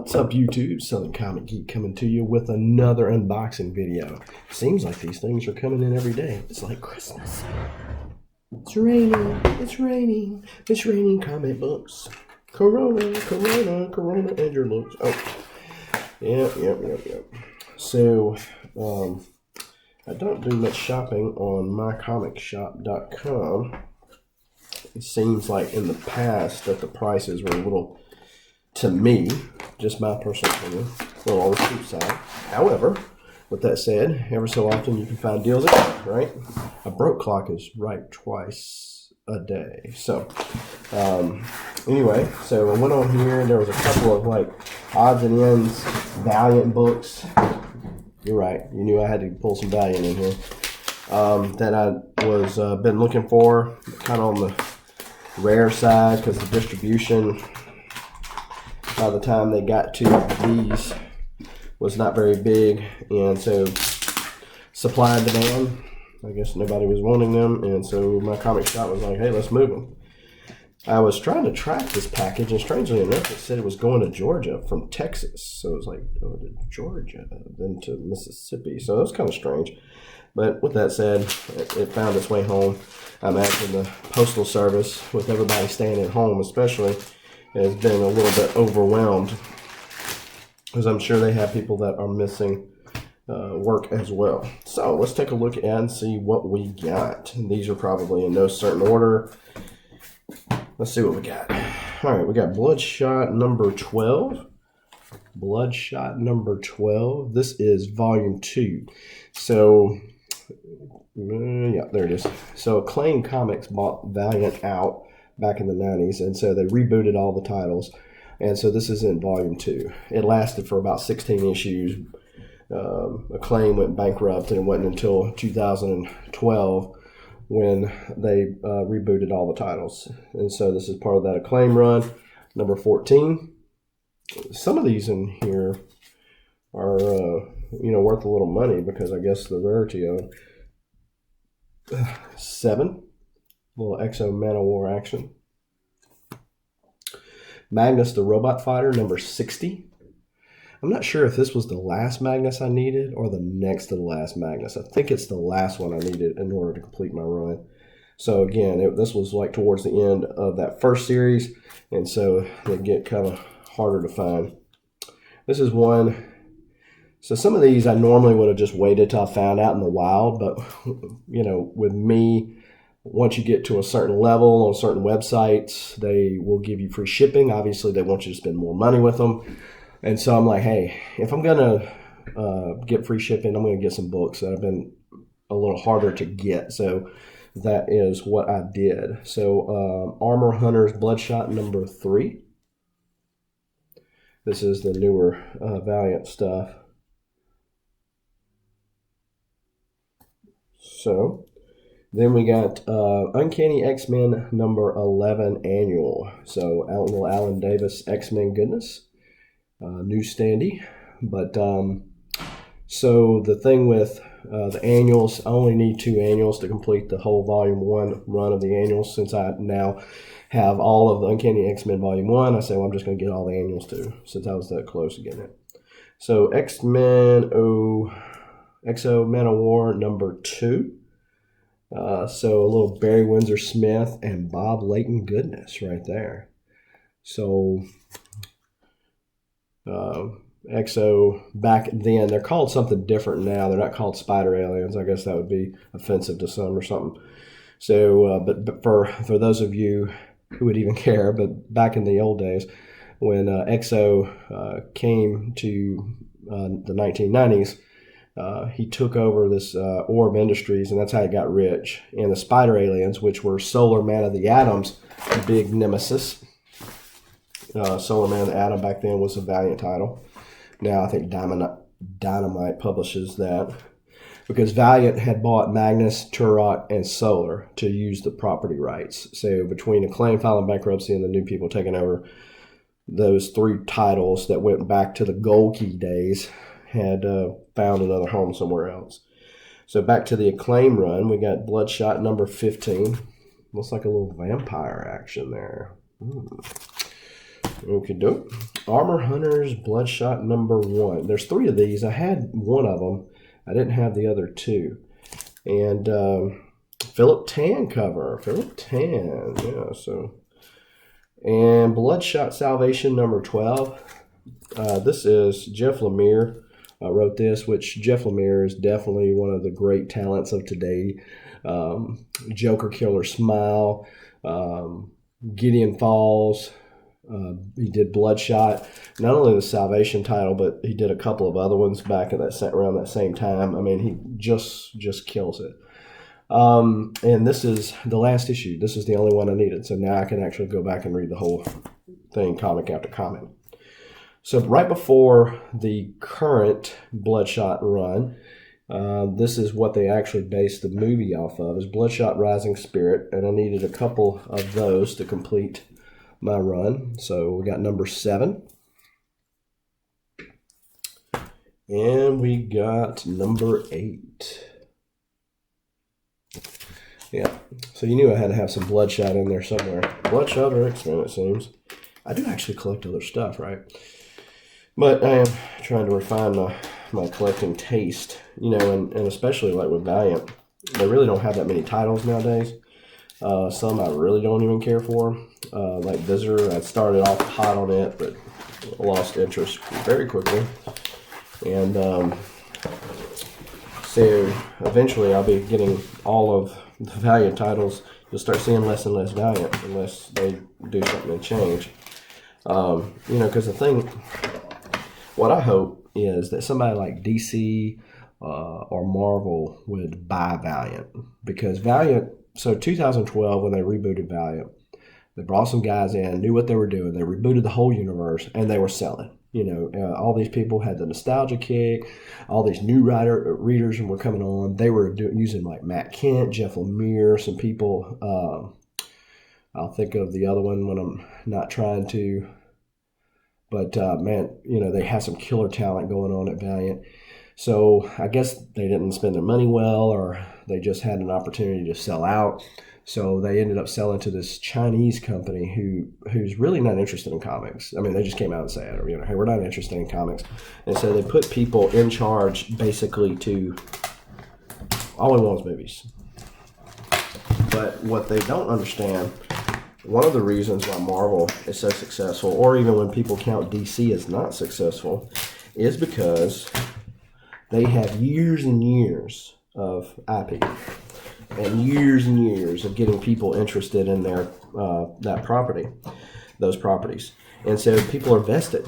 What's up, YouTube? Southern Comic Geek coming to you with another unboxing video. Seems like these things are coming in every day. It's like Christmas. It's raining, it's raining, it's raining comic books. Corona, Corona, Corona, and your looks. Oh, yep. So, I don't do much shopping on mycomicshop.com. It seems like in the past that the prices were a little, to me, just my personal opinion, a little on the steep side. However, with that said, ever so often you can find deals at, right? A broke clock is right twice a day. So, anyway, so I went on here and there was a couple of like odds and ends Valiant books. You're right, you knew I had to pull some Valiant in here. That I was been looking for, kind of on the rare side because the distribution by the time they got to these was not very big, and so supply and demand, I guess nobody was wanting them, and so my comic shop was like, hey, let's move them. I was trying to track this package, and strangely enough it said it was going to Georgia from Texas, so it was like, oh, to Georgia, then to Mississippi, so that was kind of strange. But with that said, it found its way home. I imagine the postal service, with everybody staying at home especially, has been a little bit overwhelmed, because I'm sure they have people that are missing work as well. So let's take a look at and see what we got. And these are probably in no certain order. Let's see what we got. All right, we got Bloodshot number 12. Bloodshot number 12. This is volume 2. So, yeah, there it is. So Acclaim Comics bought Valiant out back in the 90s, and so they rebooted all the titles, and so this is in volume 2. It lasted for about 16 issues. Acclaim went bankrupt, and it wasn't until 2012 when they rebooted all the titles, and so this is part of that Acclaim run, number 14. Some of these in here are worth a little money, because I guess the rarity of 7. Little Exo Manowar action. Magnus the Robot Fighter, number 60. I'm not sure if this was the last Magnus I needed or the next to the last Magnus. I think it's the last one I needed in order to complete my run. So again, this was like towards the end of that first series, and so they get kind of harder to find. This is one. So some of these I normally would have just waited till I found out in the wild, but with me, once you get to a certain level on certain websites, they will give you free shipping. Obviously, they want you to spend more money with them. And so I'm like, hey, if I'm going to get free shipping, I'm going to get some books that have been a little harder to get. So that is what I did. So Armor Hunters Bloodshot number 3. This is the newer Valiant stuff. So then we got Uncanny X-Men number 11 annual. So little Alan Davis X-Men goodness. New standee. But so the thing with the annuals, I only need 2 annuals to complete the whole volume 1 run of the annuals. Since I now have all of the Uncanny X-Men volume 1, I say, well, I'm just going to get all the annuals too, since I was that close to getting it. So X-Men Exo Manowar number 2. So a little Barry Windsor Smith and Bob Layton goodness right there. So Exo back then, they're called something different now. They're not called Spider Aliens. I guess that would be offensive to some or something. So, but for those of you who would even care, but back in the old days when Exo came to the 1990s, he took over this Orb Industries, and that's how he got rich. And the Spider Aliens, which were Solar Man of the Atom's big nemesis. Solar Man of the Atom back then was a Valiant title. Now I think Dynamite publishes that, because Valiant had bought Magnus, Turok, and Solar to use the property rights. So between Acclaim filing bankruptcy and the new people taking over, those 3 titles that went back to the Gold Key days had found another home somewhere else. So back to the Acclaim run, we got Bloodshot number 15. Looks like a little vampire action there. Okay, dope. Armor Hunters Bloodshot number 1. There's 3 of these. I had one of them. I didn't have the other 2. And Philip Tan cover. Philip Tan, yeah. So, and Bloodshot Salvation number 12. This is Jeff Lemire wrote this, which Jeff Lemire is definitely one of the great talents of today. Joker Killer Smile, Gideon Falls. He did Bloodshot, not only the Salvation title, but he did a couple of other ones back at around that same time. I mean, he just kills it. And this is the last issue. This is the only one I needed, so now I can actually go back and read the whole thing, comic after comic. So right before the current Bloodshot run, this is what they actually based the movie off of, is Bloodshot Rising Spirit, and I needed a couple of those to complete my run. So we got number 7. And we got number 8. Yeah, so you knew I had to have some Bloodshot in there somewhere. Bloodshot or X-Men, it seems. I do actually collect other stuff, right? But I am trying to refine my collecting taste, you know, and especially like with Valiant, they really don't have that many titles nowadays. Some I really don't even care for, like Visitor. I started off hot on it, but lost interest very quickly. And so eventually I'll be getting all of the Valiant titles. You'll start seeing less and less Valiant unless they do something and change. You know, because the thing, what I hope is that somebody like DC or Marvel would buy Valiant, because Valiant, so 2012 when they rebooted Valiant, they brought some guys in, knew what they were doing, they rebooted the whole universe, and they were selling. You know, all these people had the nostalgia kick, all these new readers were coming on. They were using like Matt Kent, Jeff Lemire, some people. I'll think of the other one when I'm not trying to. But, man, you know, they had some killer talent going on at Valiant. So I guess they didn't spend their money well, or they just had an opportunity to sell out. So they ended up selling to this Chinese company who's really not interested in comics. I mean, they just came out and said, you know, hey, we're not interested in comics. And so they put people in charge basically to, all we want is movies. But what they don't understand, one of the reasons why Marvel is so successful, or even when people count DC as not successful, is because they have years and years of IP and years of getting people interested in their that property, those properties. And so people are vested,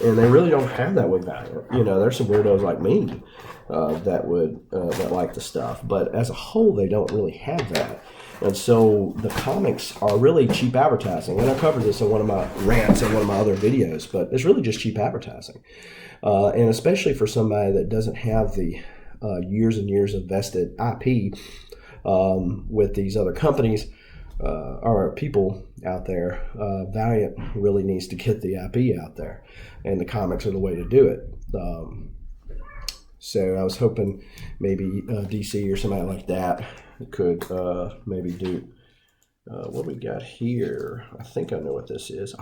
and they really don't have that with Valiant. You know, there's some weirdos like me that like the stuff, but as a whole, they don't really have that. And so the comics are really cheap advertising. And I covered this in one of my rants in one of my other videos, but it's really just cheap advertising. And especially for somebody that doesn't have the years and years of vested IP with these other companies or people out there, Valiant really needs to get the IP out there. And the comics are the way to do it. So I was hoping maybe DC or somebody like that could maybe do what we got here. I think I know what this is.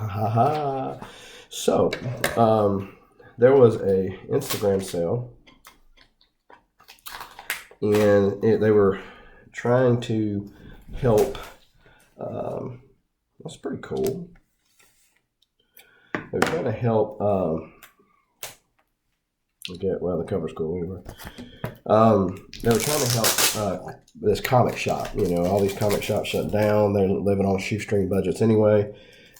So there was a Instagram sale, and they were trying to help. That's pretty cool. They were trying to help. Well, the cover's cool anyway. They were trying to help this comic shop. You know, all these comic shops shut down. They're living on shoestring budgets anyway.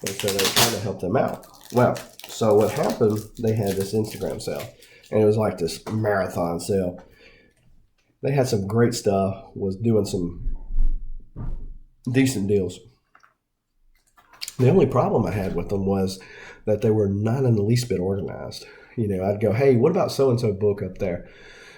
And so they were trying to help them out. Well, so what happened, they had this Instagram sale. And it was like this marathon sale. They had some great stuff, was doing some decent deals. The only problem I had with them was that they were not in the least bit organized. You know, I'd go, hey, what about so-and-so book up there?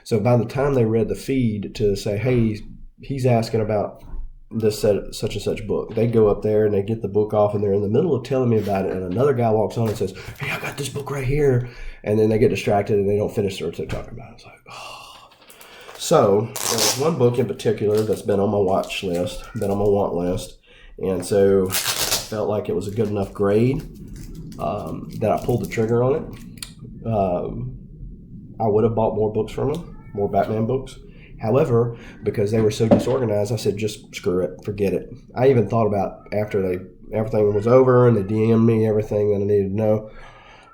So by the time they read the feed to say, hey, he's asking about this such and such book, they go up there and they get the book off, and they're in the middle of telling me about it, and another guy walks on and says, hey, I got this book right here. And then they get distracted and they don't finish what they're talking about. It's like, oh. So there's one book in particular that's been on my watch list, been on my want list. And so I felt like it was a good enough grade that I pulled the trigger on it. I would have bought more books from them, more Batman books. However, because they were so disorganized, I said, just screw it, forget it. I even thought about after everything was over and they DM'd me everything that I needed to know.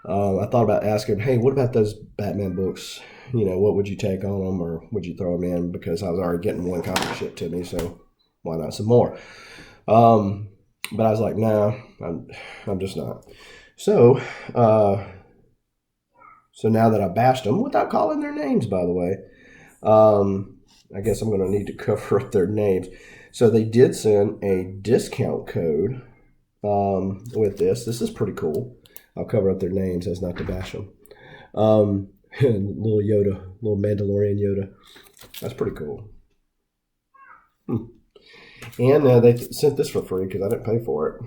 I thought about asking, hey, what about those Batman books? What would you take on them, or would you throw them in? Because I was already getting one copy shipped to me, so why not some more? But I was like, no, I'm just not. So now that I bashed them, without calling their names, by the way, I guess I'm going to need to cover up their names. So they did send a discount code with this. This is pretty cool. I'll cover up their names as not to bash them. Little Yoda, little Mandalorian Yoda. That's pretty cool. And they sent this for free because I didn't pay for it.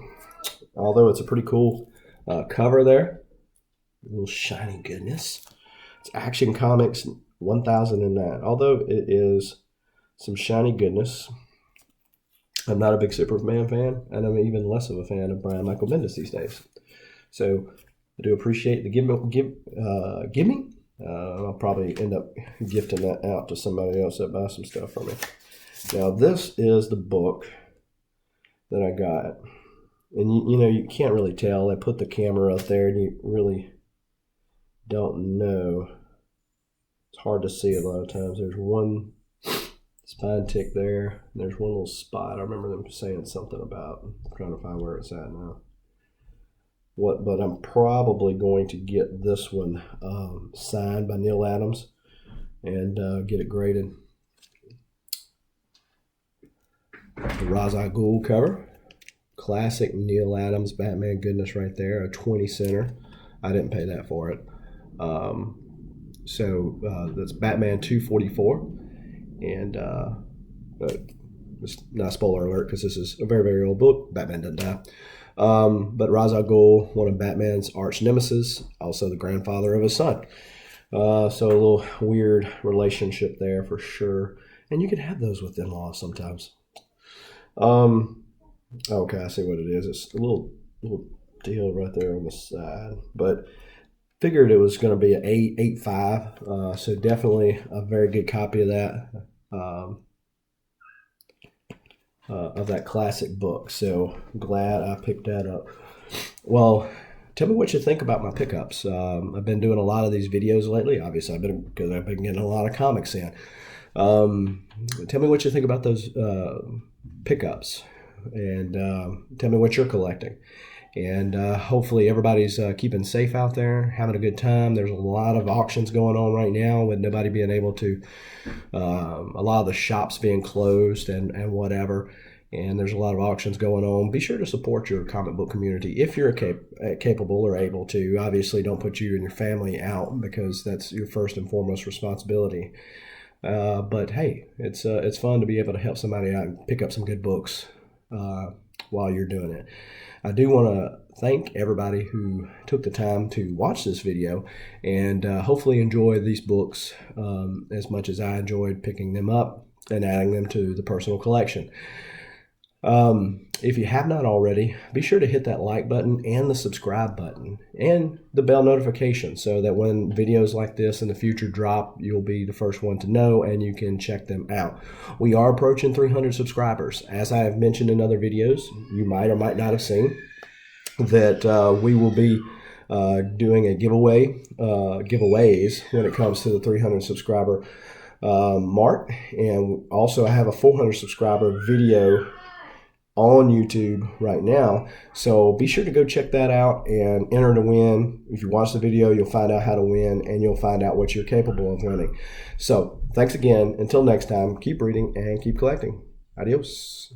Although it's a pretty cool cover there. A little shiny goodness. It's Action Comics 1009. Although it is some shiny goodness. I'm not a big Superman fan, and I'm even less of a fan of Brian Michael Bendis these days. So I do appreciate the gimme. I'll probably end up gifting that out to somebody else that buys some stuff from me. Now this is the book that I got, and you can't really tell. I put the camera up there, and you really don't know. It's hard to see a lot of times. There's one spine tick there. And there's one little spot. I remember them saying something about. I'm trying to find where it's at now. But I'm probably going to get this one signed by Neal Adams and get it graded. The Ra's al Ghul cover. Classic Neal Adams Batman goodness right there. A 20 center. I didn't pay that for it. So that's Batman 244. And it's not a spoiler alert because this is a very, very old book. Batman doesn't die. But Ra's al Ghul, one of Batman's arch nemesis, also the grandfather of his son. So a little weird relationship there for sure. And you can have those with in-laws sometimes. Okay, I see what it is. It's a little deal right there on the side. But figured it was going to be an 8.5. So definitely a very good copy of that. Of that classic book. So glad I picked that up. Well, tell me what you think about my pickups. I've been doing a lot of these videos lately. Obviously, because I've been getting a lot of comics in. Tell me what you think about those pickups, and tell me what you're collecting. And hopefully everybody's keeping safe out there, having a good time. There's a lot of auctions going on right now with nobody being able to, a lot of the shops being closed and whatever. And there's a lot of auctions going on. Be sure to support your comic book community if you're capable or able to. Obviously, don't put you and your family out because that's your first and foremost responsibility. But hey, it's fun to be able to help somebody out and pick up some good books while you're doing it. I do want to thank everybody who took the time to watch this video and hopefully enjoy these books as much as I enjoyed picking them up and adding them to the personal collection. If you have not already, be sure to hit that like button and the subscribe button and the bell notification so that when videos like this in the future drop, you'll be the first one to know and you can check them out. We are approaching 300 subscribers. As I have mentioned in other videos, you might or might not have seen that we will be doing a giveaways when it comes to the 300 subscriber mark. And also I have a 400 subscriber video on YouTube right now. So be sure to go check that out and enter to win. If you watch the video, you'll find out how to win and you'll find out what you're capable of winning. So thanks again. Until next time, keep reading and keep collecting. Adios.